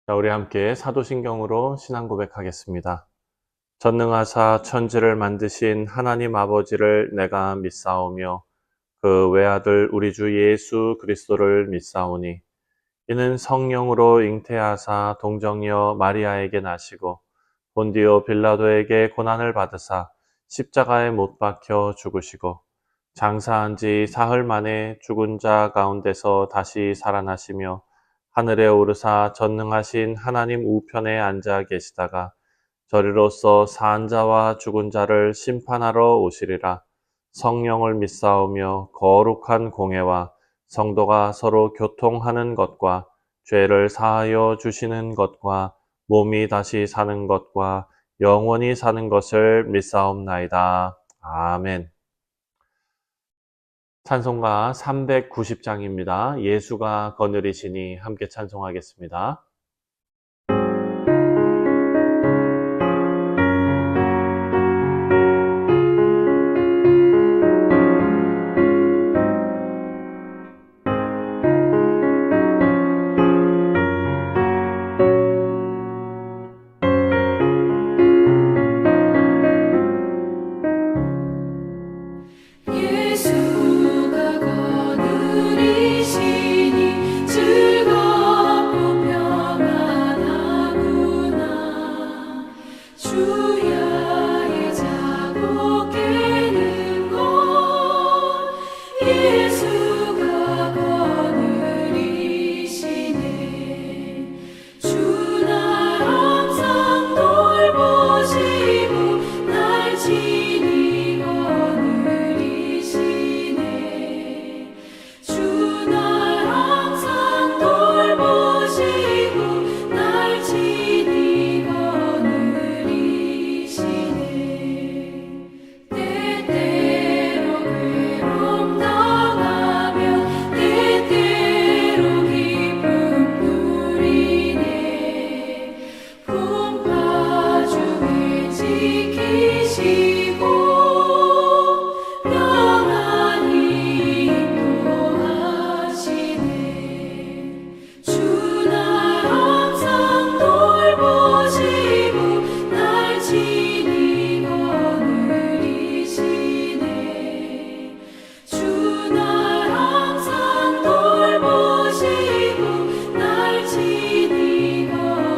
자, 우리 함께 사도신경으로 신앙 고백하겠습니다. 전능하사 천지를 만드신 하나님 아버지를 내가 믿사오며 그 외아들 우리 주 예수 그리스도를 믿사오니 이는 성령으로 잉태하사 동정녀 마리아에게 나시고 본디오 빌라도에게 고난을 받으사 십자가에 못 박혀 죽으시고 장사한 지 사흘 만에 죽은 자 가운데서 다시 살아나시며 하늘에 오르사 전능하신 하나님 우편에 앉아 계시다가 저리로서 산 자와 죽은 자를 심판하러 오시리라. 성령을 믿사오며 거룩한 공회와 성도가 서로 교통하는 것과 죄를 사하여 주시는 것과 몸이 다시 사는 것과 영원히 사는 것을 믿사옵나이다. 아멘. 찬송가 390장입니다. 예수가 거느리시니 함께 찬송하겠습니다. 예수가 거느리시니 즐겁고 평안하구나. 주야의 자고 깨는 것 예수가 거느리시네. 주 날 항상 돌보시고 날 지니 거느리시네. 주 날 항상 돌보시고 날 지니 거느리시네. 때때로 괴로움 당하며 때때로 기쁨 누리네. 풍파 중에 지키시고 평안히 인도하시네. 주 날 항상 돌보시고 날 지니 거느리시네. 주 날 항상 돌보시고 날 지니 거느리시네.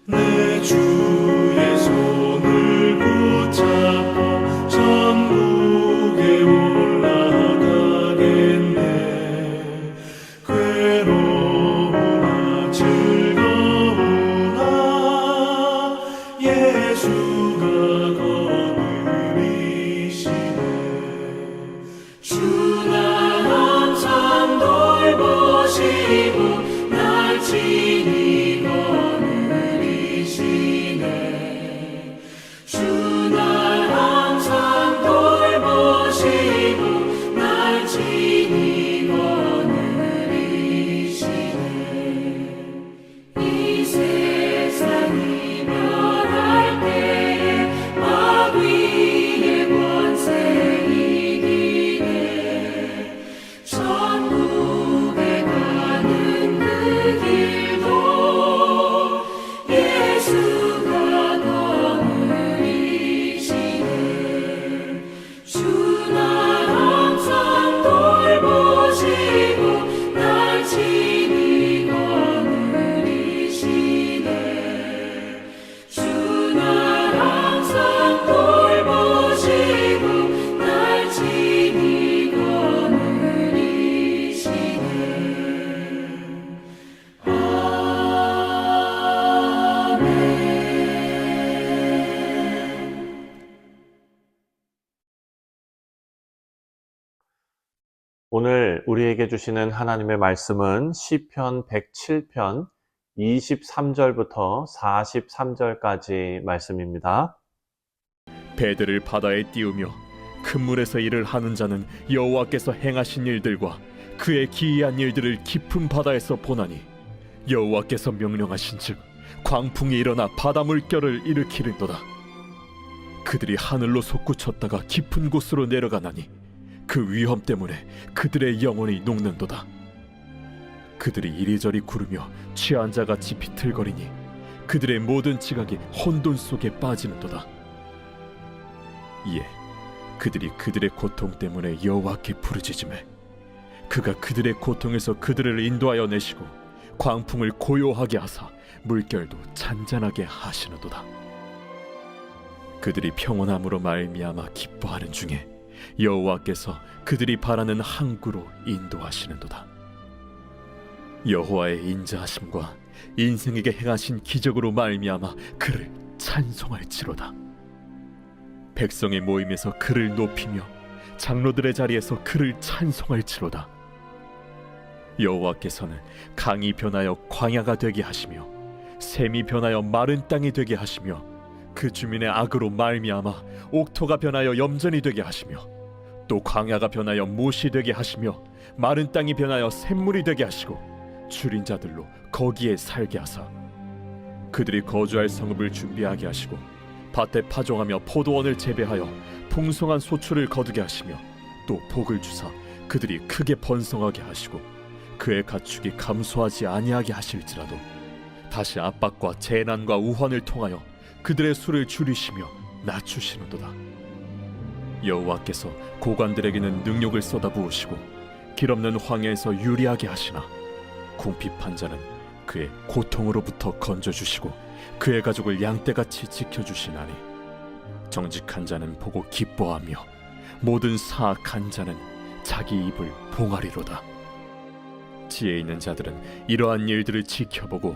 내 주의 손을 붙잡고 천국에 올라가겠네. 괴로우나 즐거우나 예수가 거느리시네. 주 날 항상 돌보시고 날 지니 거느리시네. 주 날 항상 돌보시고 날 지니 거느리시네. 이 세상 이별할 때에 마귀의 권세 이기네. 천국에 가는 그 길도 예수가 거느리시네. 주 날 항상 돌보시고 날 지니 거느리시네. 주 날 항상 돌보시고 날 지니 거느리시네. 아멘. 오늘 우리에게 주시는 하나님의 말씀은 시편 107편 23절부터 43절까지 말씀입니다. 배들을 바다에 띄우며 큰 물에서 일을 하는 자는 여호와께서 행하신 일들과 그의 기이한 일들을 깊은 바다에서 보나니 여호와께서 명령하신즉 광풍이 일어나 바다 물결을 일으키는도다. 그들이 하늘로 솟구쳤다가 깊은 곳으로 내려가나니 그 위험 때문에 그들의 영혼이 녹는도다. 그들이 이리저리 구르며 취한 자같이 비틀거리니 그들의 모든 지각이 혼돈 속에 빠지는도다. 이에 그들이 그들의 고통 때문에 여호와께 부르짖으매 그가 그들의 고통에서 그들을 인도하여 내시고 광풍을 고요하게 하사 물결도 잔잔하게 하시는도다. 그들이 평온함으로 말미암아 기뻐하는 중에 여호와께서 그들이 바라는 항구로 인도하시는도다. 여호와의 인자하심과 인생에게 행하신 기적으로 말미암아 그를 찬송할지로다. 백성의 모임에서 그를 높이며 장로들의 자리에서 그를 찬송할지로다. 여호와께서는 강이 변하여 광야가 되게 하시며 샘이 변하여 마른 땅이 되게 하시며 그 주민의 악으로 말미암아 옥토가 변하여 염전이 되게 하시며 또 광야가 변하여 못이 되게 하시며 마른 땅이 변하여 샘물이 되게 하시고 줄인 자들로 거기에 살게 하사 그들이 거주할 성읍을 준비하게 하시고 밭에 파종하며 포도원을 재배하여 풍성한 소출을 거두게 하시며 또 복을 주사 그들이 크게 번성하게 하시고 그의 가축이 감소하지 아니하게 하실지라도 다시 압박과 재난과 우환을 통하여 그들의 수를 줄이시며 낮추시는도다. 여호와께서 고관들에게는 능력을 쏟아부으시고 길없는 황야에서 유리하게 하시나 궁핍한 자는 그의 고통으로부터 건져주시고 그의 가족을 양떼같이 지켜주시나니 정직한 자는 보고 기뻐하며 모든 사악한 자는 자기 입을 봉하리로다. 지혜 있는 자들은 이러한 일들을 지켜보고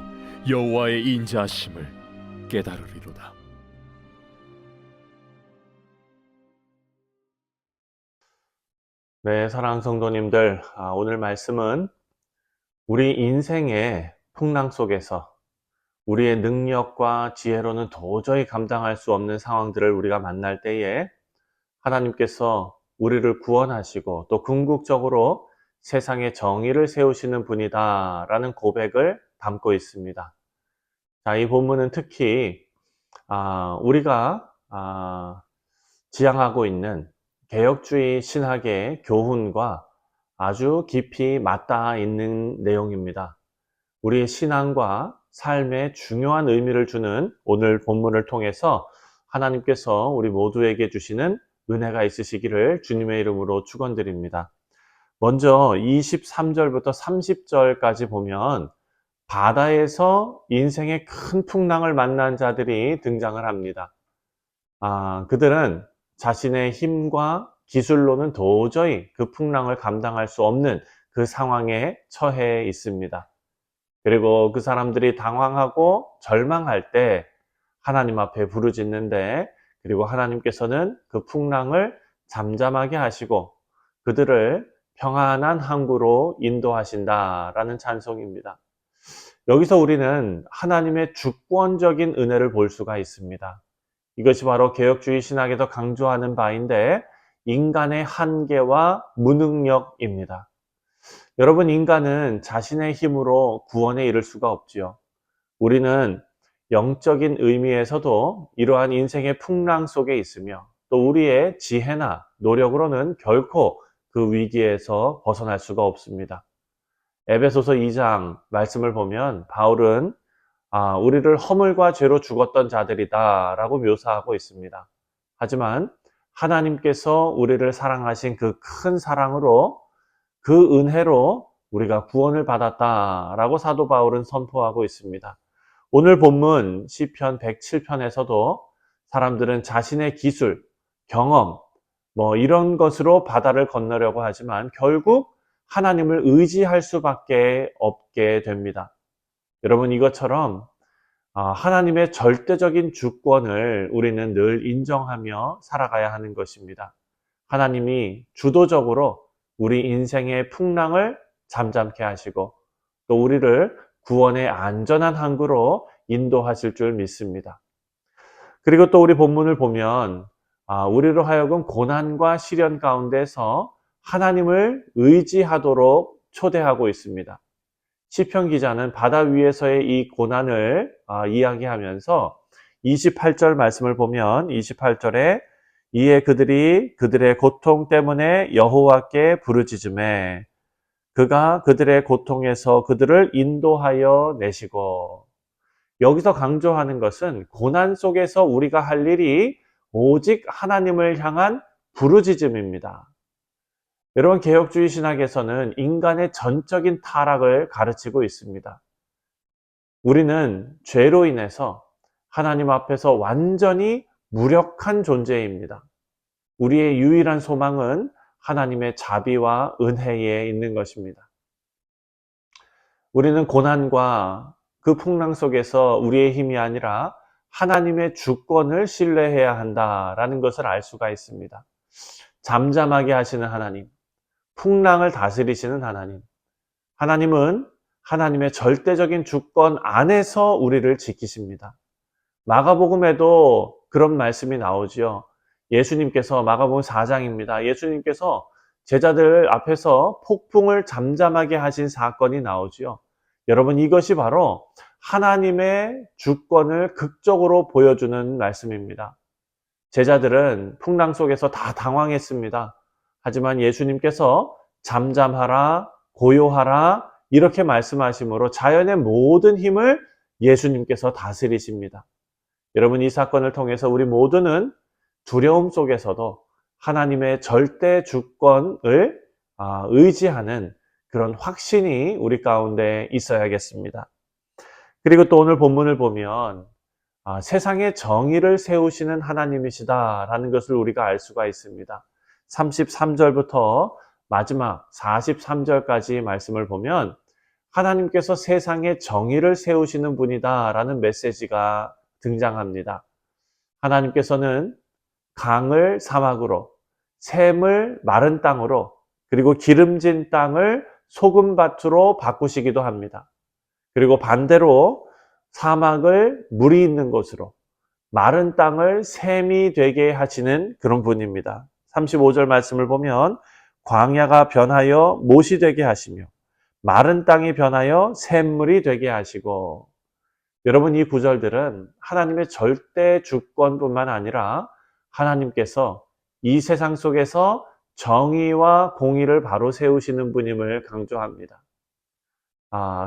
여호와의 인자하심을 깨달으리로다. 네, 사랑하는 성도님들, 오늘 말씀은 우리 인생의 풍랑 속에서 우리의 능력과 지혜로는 도저히 감당할 수 없는 상황들을 우리가 만날 때에 하나님께서 우리를 구원하시고 또 궁극적으로 세상의 정의를 세우시는 분이다 라는 고백을 담고 있습니다. 자, 이 본문은 특히 우리가 지향하고 있는 개혁주의 신학의 교훈과 아주 깊이 맞닿아 있는 내용입니다. 우리의 신앙과 삶에 중요한 의미를 주는 오늘 본문을 통해서 하나님께서 우리 모두에게 주시는 은혜가 있으시기를 주님의 이름으로 축원드립니다. 먼저 23절부터 30절까지 보면 바다에서 인생의 큰 풍랑을 만난 자들이 등장을 합니다. 그들은 자신의 힘과 기술로는 도저히 그 풍랑을 감당할 수 없는 그 상황에 처해 있습니다. 그리고 그 사람들이 당황하고 절망할 때 하나님 앞에 부르짖는데 그리고 하나님께서는 그 풍랑을 잠잠하게 하시고 그들을 평안한 항구로 인도하신다라는 찬송입니다. 여기서 우리는 하나님의 주권적인 은혜를 볼 수가 있습니다. 이것이 바로 개혁주의 신학에서 강조하는 바인데 인간의 한계와 무능력입니다. 여러분, 인간은 자신의 힘으로 구원에 이를 수가 없지요. 우리는 영적인 의미에서도 이러한 인생의 풍랑 속에 있으며 또 우리의 지혜나 노력으로는 결코 그 위기에서 벗어날 수가 없습니다. 에베소서 2장 말씀을 보면 바울은 우리를 허물과 죄로 죽었던 자들이다 라고 묘사하고 있습니다. 하지만 하나님께서 우리를 사랑하신 그 큰 사랑으로 그 은혜로 우리가 구원을 받았다라고 사도 바울은 선포하고 있습니다. 오늘 본문 시편 107편에서도 사람들은 자신의 기술, 경험, 이런 것으로 바다를 건너려고 하지만 결국 하나님을 의지할 수밖에 없게 됩니다. 여러분, 이것처럼 하나님의 절대적인 주권을 우리는 늘 인정하며 살아가야 하는 것입니다. 하나님이 주도적으로 우리 인생의 풍랑을 잠잠케 하시고 또 우리를 구원의 안전한 항구로 인도하실 줄 믿습니다. 그리고 또 우리 본문을 보면 우리로 하여금 고난과 시련 가운데서 하나님을 의지하도록 초대하고 있습니다. 시편 기자는 바다 위에서의 이 고난을 이야기하면서 28절 말씀을 보면 28절에 이에 그들이 그들의 고통 때문에 여호와께 부르짖으매 그가 그들의 고통에서 그들을 인도하여 내시고, 여기서 강조하는 것은 고난 속에서 우리가 할 일이 오직 하나님을 향한 부르짖음입니다. 여러분, 개혁주의 신학에서는 인간의 전적인 타락을 가르치고 있습니다. 우리는 죄로 인해서 하나님 앞에서 완전히 무력한 존재입니다. 우리의 유일한 소망은 하나님의 자비와 은혜에 있는 것입니다. 우리는 고난과 그 풍랑 속에서 우리의 힘이 아니라 하나님의 주권을 신뢰해야 한다라는 것을 알 수가 있습니다. 잠잠하게 하시는 하나님, 풍랑을 다스리시는 하나님, 하나님은 하나님의 절대적인 주권 안에서 우리를 지키십니다. 마가복음에도 그런 말씀이 나오지요. 예수님께서, 마가복음 4장입니다. 예수님께서 제자들 앞에서 폭풍을 잠잠하게 하신 사건이 나오지요. 여러분, 이것이 바로 하나님의 주권을 극적으로 보여주는 말씀입니다. 제자들은 풍랑 속에서 다 당황했습니다. 하지만 예수님께서 잠잠하라, 고요하라 이렇게 말씀하심으로 자연의 모든 힘을 예수님께서 다스리십니다. 여러분, 이 사건을 통해서 우리 모두는 두려움 속에서도 하나님의 절대 주권을 의지하는 그런 확신이 우리 가운데 있어야겠습니다. 그리고 또 오늘 본문을 보면 세상의 정의를 세우시는 하나님이시다라는 것을 우리가 알 수가 있습니다. 33절부터 마지막 43절까지 말씀을 보면 하나님께서 세상의 정의를 세우시는 분이다라는 메시지가 등장합니다. 하나님께서는 강을 사막으로, 샘을 마른 땅으로, 그리고 기름진 땅을 소금밭으로 바꾸시기도 합니다. 그리고 반대로 사막을 물이 있는 곳으로, 마른 땅을 샘이 되게 하시는 그런 분입니다. 35절 말씀을 보면 광야가 변하여 못이 되게 하시며 마른 땅이 변하여 샘물이 되게 하시고, 여러분, 이 구절들은 하나님의 절대 주권뿐만 아니라 하나님께서 이 세상 속에서 정의와 공의를 바로 세우시는 분임을 강조합니다.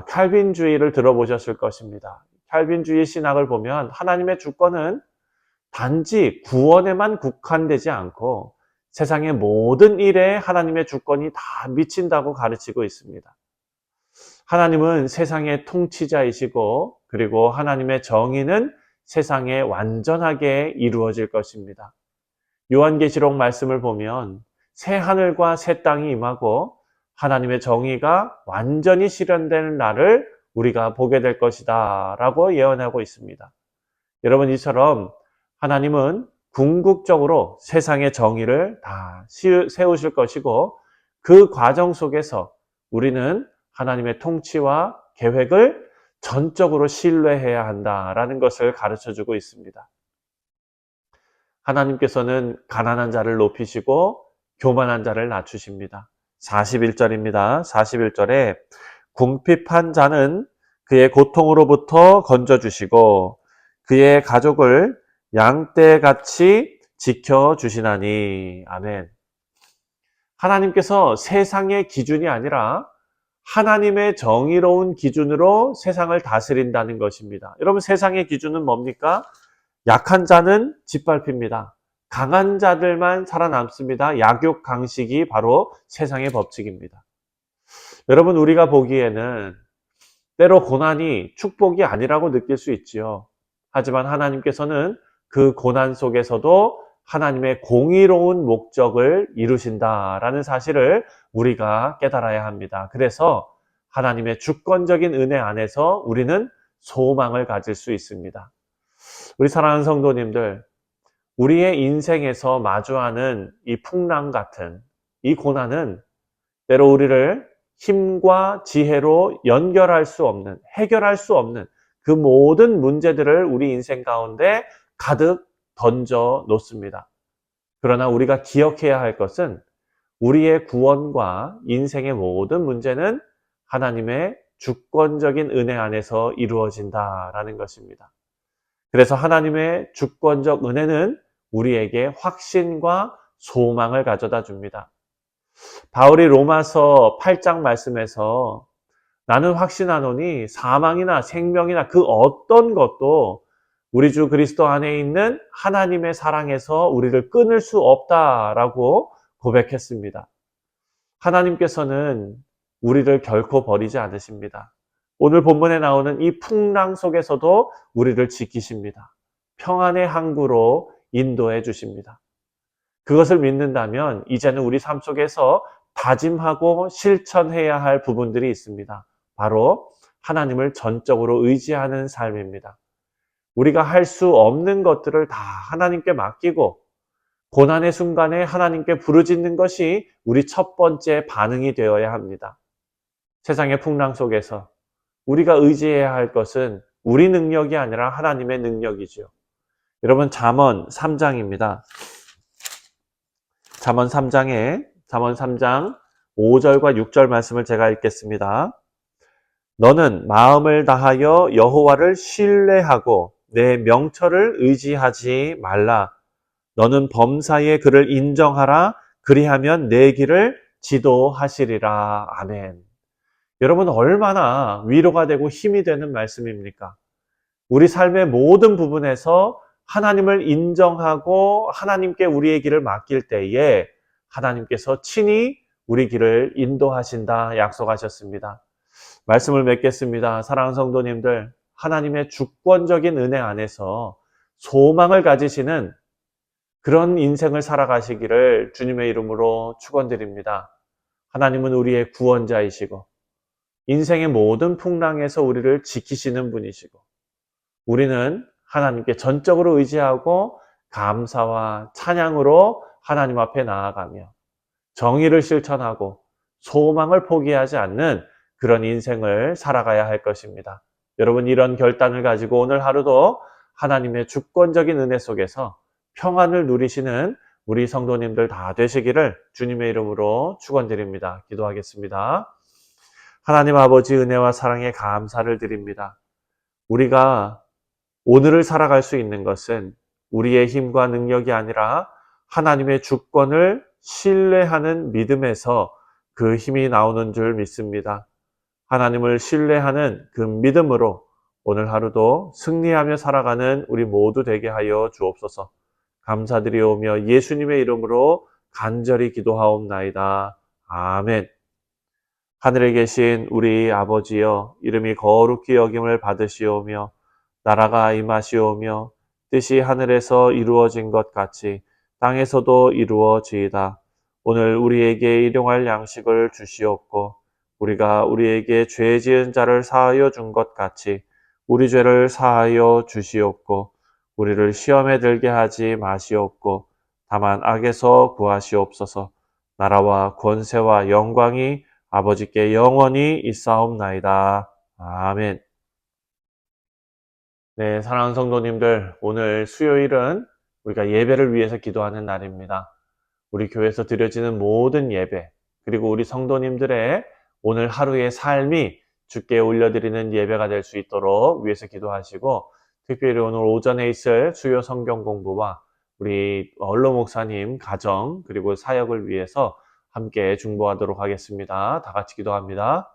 칼빈주의를 들어보셨을 것입니다. 칼빈주의 신학을 보면 하나님의 주권은 단지 구원에만 국한되지 않고 세상의 모든 일에 하나님의 주권이 다 미친다고 가르치고 있습니다. 하나님은 세상의 통치자이시고, 그리고 하나님의 정의는 세상에 완전하게 이루어질 것입니다. 요한계시록 말씀을 보면 새 하늘과 새 땅이 임하고 하나님의 정의가 완전히 실현되는 날을 우리가 보게 될 것이다 라고 예언하고 있습니다. 여러분, 이처럼 하나님은 궁극적으로 세상의 정의를 다 세우실 것이고, 그 과정 속에서 우리는 하나님의 통치와 계획을 전적으로 신뢰해야 한다라는 것을 가르쳐주고 있습니다. 하나님께서는 가난한 자를 높이시고 교만한 자를 낮추십니다. 41절입니다. 41절에 궁핍한 자는 그의 고통으로부터 건져주시고 그의 가족을 양떼같이 지켜주시나니. 아멘. 하나님께서 세상의 기준이 아니라 하나님의 정의로운 기준으로 세상을 다스린다는 것입니다. 여러분, 세상의 기준은 뭡니까? 약한 자는 짓밟힙니다. 강한 자들만 살아남습니다. 약육강식이 바로 세상의 법칙입니다. 여러분, 우리가 보기에는 때로 고난이 축복이 아니라고 느낄 수 있지요. 하지만 하나님께서는 그 고난 속에서도 하나님의 공의로운 목적을 이루신다라는 사실을 우리가 깨달아야 합니다. 그래서 하나님의 주권적인 은혜 안에서 우리는 소망을 가질 수 있습니다. 우리 사랑하는 성도님들, 우리의 인생에서 마주하는 이 풍랑 같은 이 고난은 때로 우리를 힘과 지혜로 연결할 수 없는, 해결할 수 없는 그 모든 문제들을 우리 인생 가운데 가득 던져 놓습니다. 그러나 우리가 기억해야 할 것은 우리의 구원과 인생의 모든 문제는 하나님의 주권적인 은혜 안에서 이루어진다라는 것입니다. 그래서 하나님의 주권적 은혜는 우리에게 확신과 소망을 가져다 줍니다. 바울이 로마서 8장 말씀에서 나는 확신하노니 사망이나 생명이나 그 어떤 것도 우리 주 그리스도 안에 있는 하나님의 사랑에서 우리를 끊을 수 없다라고 고백했습니다. 하나님께서는 우리를 결코 버리지 않으십니다. 오늘 본문에 나오는 이 풍랑 속에서도 우리를 지키십니다. 평안의 항구로 인도해 주십니다. 그것을 믿는다면 이제는 우리 삶 속에서 다짐하고 실천해야 할 부분들이 있습니다. 바로 하나님을 전적으로 의지하는 삶입니다. 우리가 할 수 없는 것들을 다 하나님께 맡기고 고난의 순간에 하나님께 부르짖는 것이 우리 첫 번째 반응이 되어야 합니다. 세상의 풍랑 속에서 우리가 의지해야 할 것은 우리 능력이 아니라 하나님의 능력이죠. 여러분, 잠언 3장입니다. 잠언 3장 5절과 6절 말씀을 제가 읽겠습니다. 너는 마음을 다하여 여호와를 신뢰하고 내 명철을 의지하지 말라. 너는 범사에 그를 인정하라. 그리하면 내 길을 지도하시리라. 아멘. 여러분, 얼마나 위로가 되고 힘이 되는 말씀입니까? 우리 삶의 모든 부분에서 하나님을 인정하고 하나님께 우리의 길을 맡길 때에 하나님께서 친히 우리 길을 인도하신다 약속하셨습니다. 말씀을 맺겠습니다. 사랑하는 성도님들, 하나님의 주권적인 은혜 안에서 소망을 가지시는 그런 인생을 살아가시기를 주님의 이름으로 축원드립니다. 하나님은 우리의 구원자이시고 인생의 모든 풍랑에서 우리를 지키시는 분이시고 우리는 하나님께 전적으로 의지하고 감사와 찬양으로 하나님 앞에 나아가며 정의를 실천하고 소망을 포기하지 않는 그런 인생을 살아가야 할 것입니다. 여러분, 이런 결단을 가지고 오늘 하루도 하나님의 주권적인 은혜 속에서 평안을 누리시는 우리 성도님들 다 되시기를 주님의 이름으로 축원드립니다. 기도하겠습니다. 하나님 아버지, 은혜와 사랑에 감사를 드립니다. 우리가 오늘을 살아갈 수 있는 것은 우리의 힘과 능력이 아니라 하나님의 주권을 신뢰하는 믿음에서 그 힘이 나오는 줄 믿습니다. 하나님을 신뢰하는 그 믿음으로 오늘 하루도 승리하며 살아가는 우리 모두 되게 하여 주옵소서. 감사드리오며 예수님의 이름으로 간절히 기도하옵나이다. 아멘. 하늘에 계신 우리 아버지여, 이름이 거룩히 여김을 받으시오며 나라가 임하시오며 뜻이 하늘에서 이루어진 것 같이 땅에서도 이루어지이다. 오늘 우리에게 일용할 양식을 주시옵고 우리가 우리에게 죄 지은 자를 사하여 준 것 같이 우리 죄를 사하여 주시옵고 우리를 시험에 들게 하지 마시옵고 다만 악에서 구하시옵소서. 나라와 권세와 영광이 아버지께 영원히 있사옵나이다. 아멘. 네, 사랑하는 성도님들, 오늘 수요일은 우리가 예배를 위해서 기도하는 날입니다. 우리 교회에서 드려지는 모든 예배, 그리고 우리 성도님들의 오늘 하루의 삶이 주께 올려드리는 예배가 될 수 있도록 위해서 기도하시고, 특별히 오늘 오전에 있을 수요 성경 공부와 우리 얼로 목사님 가정 그리고 사역을 위해서 함께 중보하도록 하겠습니다. 다 같이 기도합니다.